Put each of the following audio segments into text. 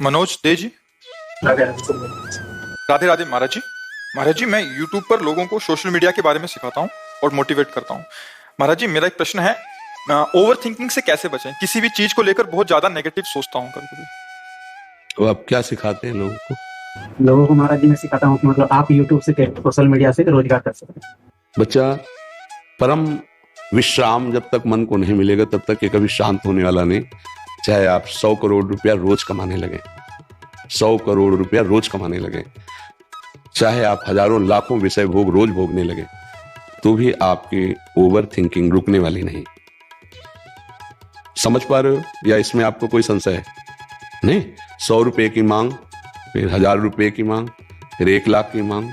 मनोज दे जी। राधे राधे राधे महाराज जी। महाराज जी, मैं यूट्यूब पर लोगों को सोशल मीडिया के बारे में सिखाता हूँ और मोटिवेट करता हूँ। महाराज जी, मेरा एक प्रश्न है, ओवर थिंकिंग से कैसे बचें? किसी भी चीज को लेकर बहुत ज्यादा नेगेटिव सोचता हूँ कभी कभी। तो आप क्या सिखाते हैं लोगों को? लोगों को महाराज जी मैं सिखाता हूँ कि मतलब आप यूट्यूब से सोशल मीडिया से रोजगार कर सकते हैं। बच्चा, परम विश्राम जब तक मन को नहीं मिलेगा तब तक ये कभी शांत होने वाला नहीं। चाहे आप 100 करोड़ रुपया रोज कमाने लगे, 100 करोड़ रुपया रोज कमाने लगे, चाहे आप हजारों लाखों विषय भोग रोज भोगने लगे, तो भी आपकी ओवर थिंकिंग रुकने वाली नहीं। समझ पा रहे हो या इसमें आपको कोई संशय है? नहीं। 100 रुपए की मांग, फिर 1000 रुपए की मांग, फिर 1 लाख की मांग,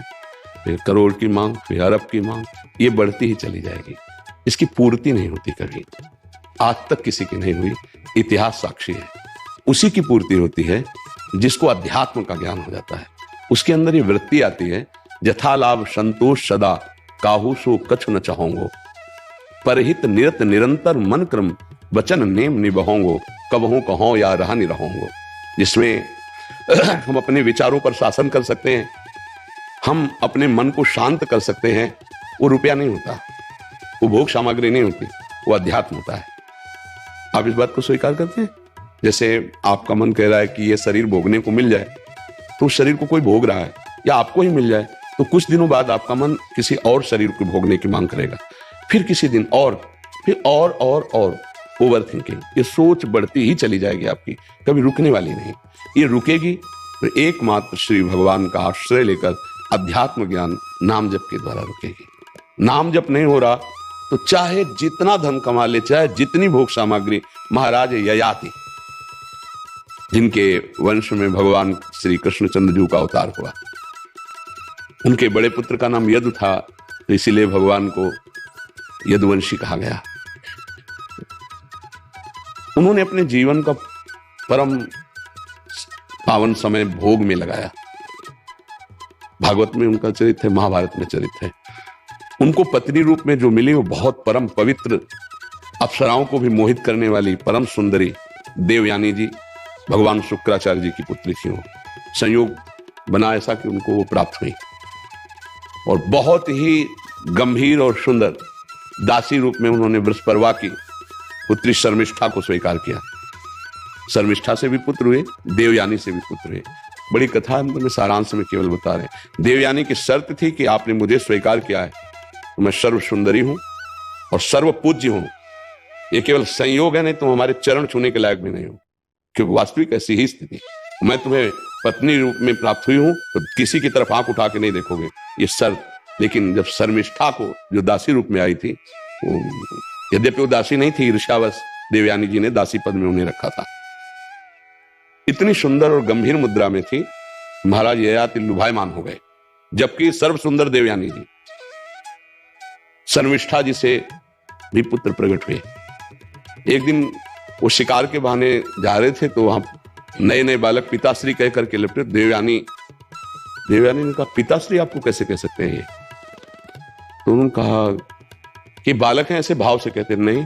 फिर करोड़ की मांग, फिर अरब की मांग, ये बढ़ती ही चली जाएगी। इसकी पूर्ति नहीं होती कभी, आज तक किसी की नहीं हुई। इतिहास साक्षी है। उसी की पूर्ति होती है जिसको अध्यात्म का ज्ञान हो जाता है। उसके अंदर ये वृत्ति आती है, जथा लाभ संतोष सदा, काहू सो कछु न चाहोंगो, परहित निरत निरंतर मन क्रम, वचन नेम निबहोंगो, कबहों कहो या रहा नहीं रहोंगो। जिसमें हम अपने विचारों पर शासन कर सकते हैं, हम अपने मन को शांत कर सकते हैं। वो रुपया नहीं होता, वो भोग सामग्री नहीं होती, वो अध्यात्म होता है। आप इस बात को स्वीकार करते हैं? जैसे आपका मन कह रहा है कि ये शरीर भोगने को मिल जाए, तो उस शरीर को कोई भोग रहा है, या आपको ही मिल जाए, तो कुछ दिनों बाद आपका मन किसी और शरीर को भोगने की मांग करेगा, फिर किसी दिन और, फिर और। ओवर थिंकिंग, ये सोच बढ़ती ही चली जाएगी आपकी, कभी रुकने वाली नहीं। ये रुकेगी तो एकमात्र श्री भगवान का आश्रय लेकर अध्यात्म ज्ञान नाम जप के द्वारा रुकेगी। नाम जप नहीं हो रहा तो चाहे जितना धन कमा ले, चाहे जितनी भोग सामग्री, महाराज ययाति जिनके वंश में भगवान श्री कृष्णचंद्र जी का अवतार हुआ, उनके बड़े पुत्र का नाम यदु था, तो इसीलिए भगवान को यदुवंशी कहा गया। उन्होंने अपने जीवन का परम पावन समय भोग में लगाया। भागवत में उनका चरित्र है, महाभारत में चरित्र है। उनको पत्नी रूप में जो मिली वो बहुत परम पवित्र, अप्सराओं को भी मोहित करने वाली परम सुंदरी देवयानी जी भगवान शुक्राचार्य जी की पुत्री थी। वो संयोग बना ऐसा कि उनको वो प्राप्त हुई, और बहुत ही गंभीर और सुंदर दासी रूप में उन्होंने वृषपर्वा की पुत्री शर्मिष्ठा को स्वीकार किया। शर्मिष्ठा से भी पुत्र हुए, देवयानी से भी पुत्र हुए। बड़ी कथा है, मैं सारांश में केवल बता रहे हैं। देवयानी की शर्त थी कि आपने मुझे स्वीकार किया है तो मैं सर्व सुंदरी हूं और सर्व पूज्य हूं। ये केवल संयोग है, नहीं तो हमारे चरण छूने के लायक भी नहीं हो, क्योंकि वास्तविक ऐसी ही स्थिति। मैं तुम्हें पत्नी रूप में प्राप्त हुई हूं तो किसी की तरफ आंख उठा के नहीं देखोगे, ये शर्त। लेकिन जब शर्मिष्ठा को जो दासी रूप में आई थी, यद्यपि वो दासी नहीं थी, ईर्ष्यावश देवयानी जी ने दासी पद में उन्हें रखा था। इतनी सुंदर और गंभीर मुद्रा में थी, महाराज ययाति लुभायमान हो गए, जबकि सर्व सुंदर देवयानी जी। शर्मिष्ठा जी से भी पुत्र प्रकट हुए। एक दिन वो शिकार के बहाने जा रहे थे, तो वहां नए नए बालक पिताश्री कह करके लपटे। देवयानी ने कहा, पिताश्री आपको कैसे कह सकते हैं ये? तो उन्होंने कहा कि बालक हैं, ऐसे भाव से कहते नहीं,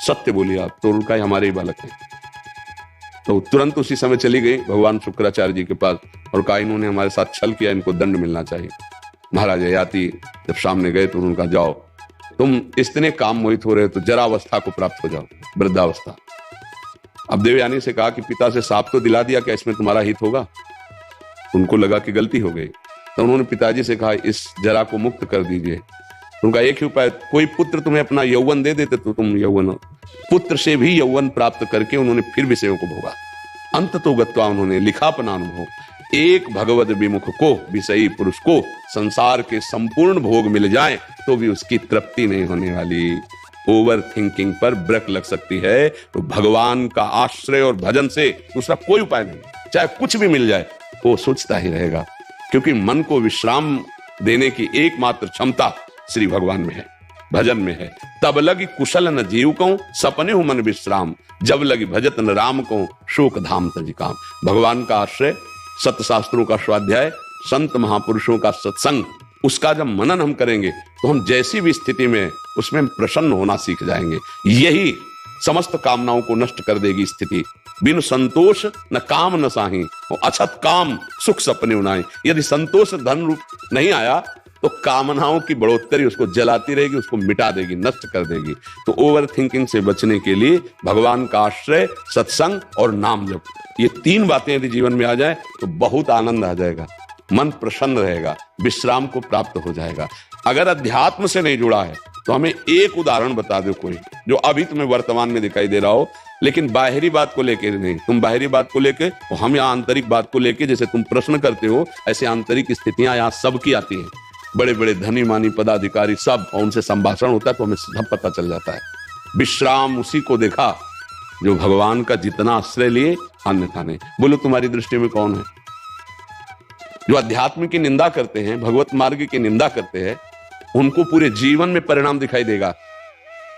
सत्य बोलिए आप। तो उनका हमारे ही बालक हैं। तो तुरंत उसी समय चली गई भगवान शुक्राचार्य जी के पास और कहा, इन्होंने हमारे साथ छल किया, इनको दंड मिलना चाहिए। महाराज ययाति जब सामने गए तो उन्होंने कहा, जाओ, तुम इतने काम मोहित हो रहे हो तो जरावस्था को प्राप्त हो जाओ, वृद्धावस्था। अब देवयानी से कहा कि पिता से साफ तो दिला दिया, क्या इसमें तुम्हारा हित होगा? उनको लगा कि गलती हो गई, तो उन्होंने पिताजी से कहा, इस जरा को मुक्त कर दीजिए। उनका एक ही उपाय, कोई पुत्र तुम्हें अपना यौवन दे देते तो तुम यौवन हो। पुत्र से भी यौवन प्राप्त करके उन्होंने फिर विषयों को भोगा। अंत तो गत्वा उन्होंने लिखा अपना अनुभव, एक भगवत विमुख को, विषयी पुरुष को संसार के संपूर्ण भोग मिल जाए तो भी उसकी तृप्ति नहीं होने वाली। ओवर थिंकिंग पर ब्रेक लग सकती है तो भगवान का आश्रय और भजन से दूसरा कोई उपाय नहीं। चाहे कुछ भी मिल जाए वो सोचता ही रहेगा, क्योंकि मन को विश्राम देने की एकमात्र क्षमता श्री भगवान में है, भजन में है। तब लगी कुशल न जीव को, सपने हो मन विश्राम, जब लगी भजत न राम को, शोक धाम तज काम। भगवान का आश्रय, सत्य शास्त्रों का स्वाध्याय, संत महापुरुषों का सत्संग, उसका जब मनन हम करेंगे तो हम जैसी भी स्थिति में उसमें प्रसन्न होना सीख जाएंगे। यही समस्त कामनाओं को नष्ट कर देगी स्थिति। बिन संतोष न काम न साही, अछत काम सुख सपने उनाए। यदि संतोष धन रूप नहीं आया तो कामनाओं की बढ़ोतरी उसको जलाती रहेगी, उसको मिटा देगी, नष्ट कर देगी। तो ओवर थिंकिंग से बचने के लिए भगवान का आश्रय, सत्संग और नाम जप, ये 3 बातें यदि जीवन में आ जाए तो बहुत आनंद आ जाएगा, मन प्रसन्न रहेगा, विश्राम को प्राप्त हो जाएगा। अगर अध्यात्म से नहीं जुड़ा है तो हमें एक उदाहरण बता दो कोई, जो अभी तुम्हें वर्तमान में दिखाई दे रहा हो, लेकिन बाहरी बात को लेके नहीं, तुम बाहरी बात को लेके और हम यहाँ आंतरिक बात को लेके, जैसे तुम प्रश्न करते हो ऐसे आंतरिक स्थितियां यहाँ सबकी आती हैं। बड़े बड़े धनी मानी पदाधिकारी सब, और उनसे संभाषण होता है तो हमें सब पता चल जाता है। विश्राम उसी को देखा जो भगवान का जितना आश्रय लिए अन्यथा नहीं। बोलो तुम्हारी दृष्टि में कौन है? जो अध्यात्म की निंदा करते हैं, भगवत मार्ग की निंदा करते हैं, उनको पूरे जीवन में परिणाम दिखाई देगा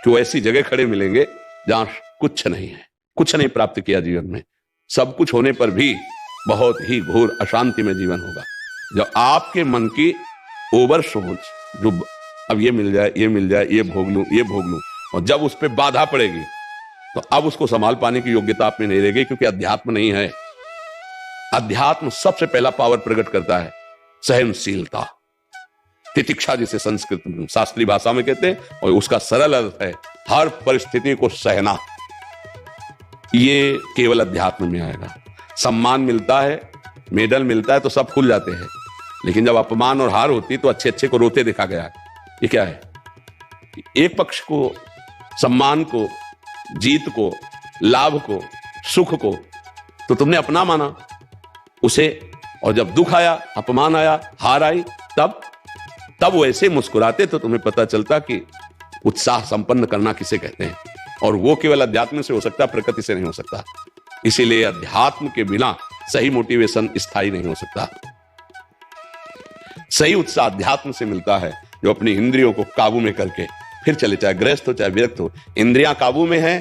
कि वो ऐसी जगह खड़े मिलेंगे जहां कुछ नहीं है, कुछ नहीं प्राप्त किया जीवन में, सब कुछ होने पर भी बहुत ही घोर अशांति में जीवन होगा। जब आपके मन की ओवर सोच, जो अब ये मिल जाए, ये मिल जाए, ये भोग लूं, ये भोग लूं, और जब उस पर बाधा पड़ेगी तो अब उसको संभाल पाने की योग्यता आप में नहीं रहेगी, क्योंकि अध्यात्म नहीं है। अध्यात्म सबसे पहला पावर प्रकट करता है सहनशीलता, तितिक्षा, जिसे संस्कृत में शास्त्रीय भाषा में कहते हैं, और उसका सरल अर्थ है हर परिस्थिति को सहना। ये केवल अध्यात्म में आएगा। सम्मान मिलता है, मेडल मिलता है तो सब खुल जाते हैं, लेकिन जब अपमान और हार होती तो अच्छे अच्छे को रोते देखा गया। ये क्या है? एक पक्ष को, सम्मान को, जीत को, लाभ को, सुख को तो तुमने अपना माना उसे, और जब दुख आया, अपमान आया, हार आई, तब वो ऐसे मुस्कुराते तो तुम्हें पता चलता कि उत्साह संपन्न करना किसे कहते हैं। और वो केवल अध्यात्म से हो सकता, प्रकृति से नहीं हो सकता। इसीलिए अध्यात्म के बिना सही मोटिवेशन स्थायी नहीं हो सकता। सही उत्साह अध्यात्म से मिलता है, जो अपनी इंद्रियों को काबू में करके फिर चले, चाहे गृहस्थ हो चाहे विरक्त हो। इंद्रियां काबू में है,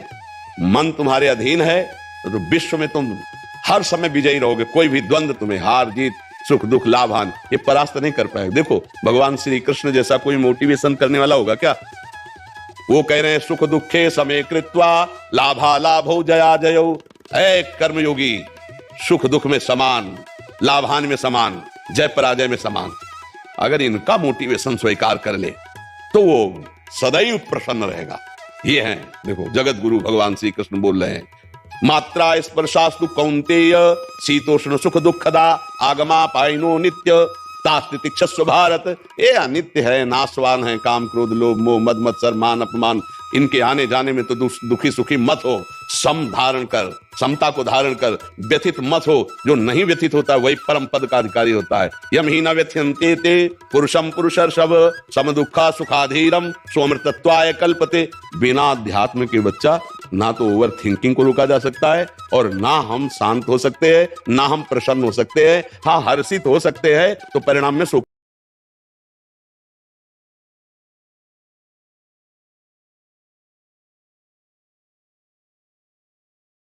मन तुम्हारे अधीन है, तो विश्व में तुम हर समय विजयी रहोगे। कोई भी द्वंद्व तुम्हें, हार जीत, सुख दुख, लाभ हानि, ये परास्त नहीं कर पाएगा। देखो भगवान श्री कृष्ण जैसा कोई मोटिवेशन करने वाला होगा क्या? वो कह रहे हैं सुख दुखे समय कृत्वा लाभा लाभो जया जयो। ऐ कर्मयोगी, सुख दुख में समान, लाभ हानि में समान, जय पराजय में समान। अगर इनका मोटिवेशन स्वीकार कर ले तो वो सदैव प्रसन्न रहेगा। ये है, देखो जगत गुरु भगवान श्री कृष्ण बोल रहे हैं, मात्रा स्पर्शास्तु कौन्तेय शीतोष्ण सुख दुखदा आगमा पाइनो नित्य तास्तितिक्षस्व भारत। ये अनित्य है, नाशवान है, काम क्रोध लोभ मोह मद मत्सर मान अपमान, इनके आने जाने में तो दुखी सुखी मत हो। सम धारण कर, समता को धारण कर, व्यथित मत हो। जो नहीं व्यथित होता है वही परम पद का अधिकारी होता है। यम ही न व्यथ्यन्ते ते पुरुषम पुरुषर्षभ सम दुखा सुखाधीरम सोमृतत्वाय कल्पते। बिना अध्यात्म के बच्चा ना तो ओवर थिंकिंग को रोका जा सकता है, और ना हम शांत हो सकते हैं, ना हम प्रसन्न हो सकते हैं। हाँ, हर्षित हो सकते हैं तो परिणाम में सुख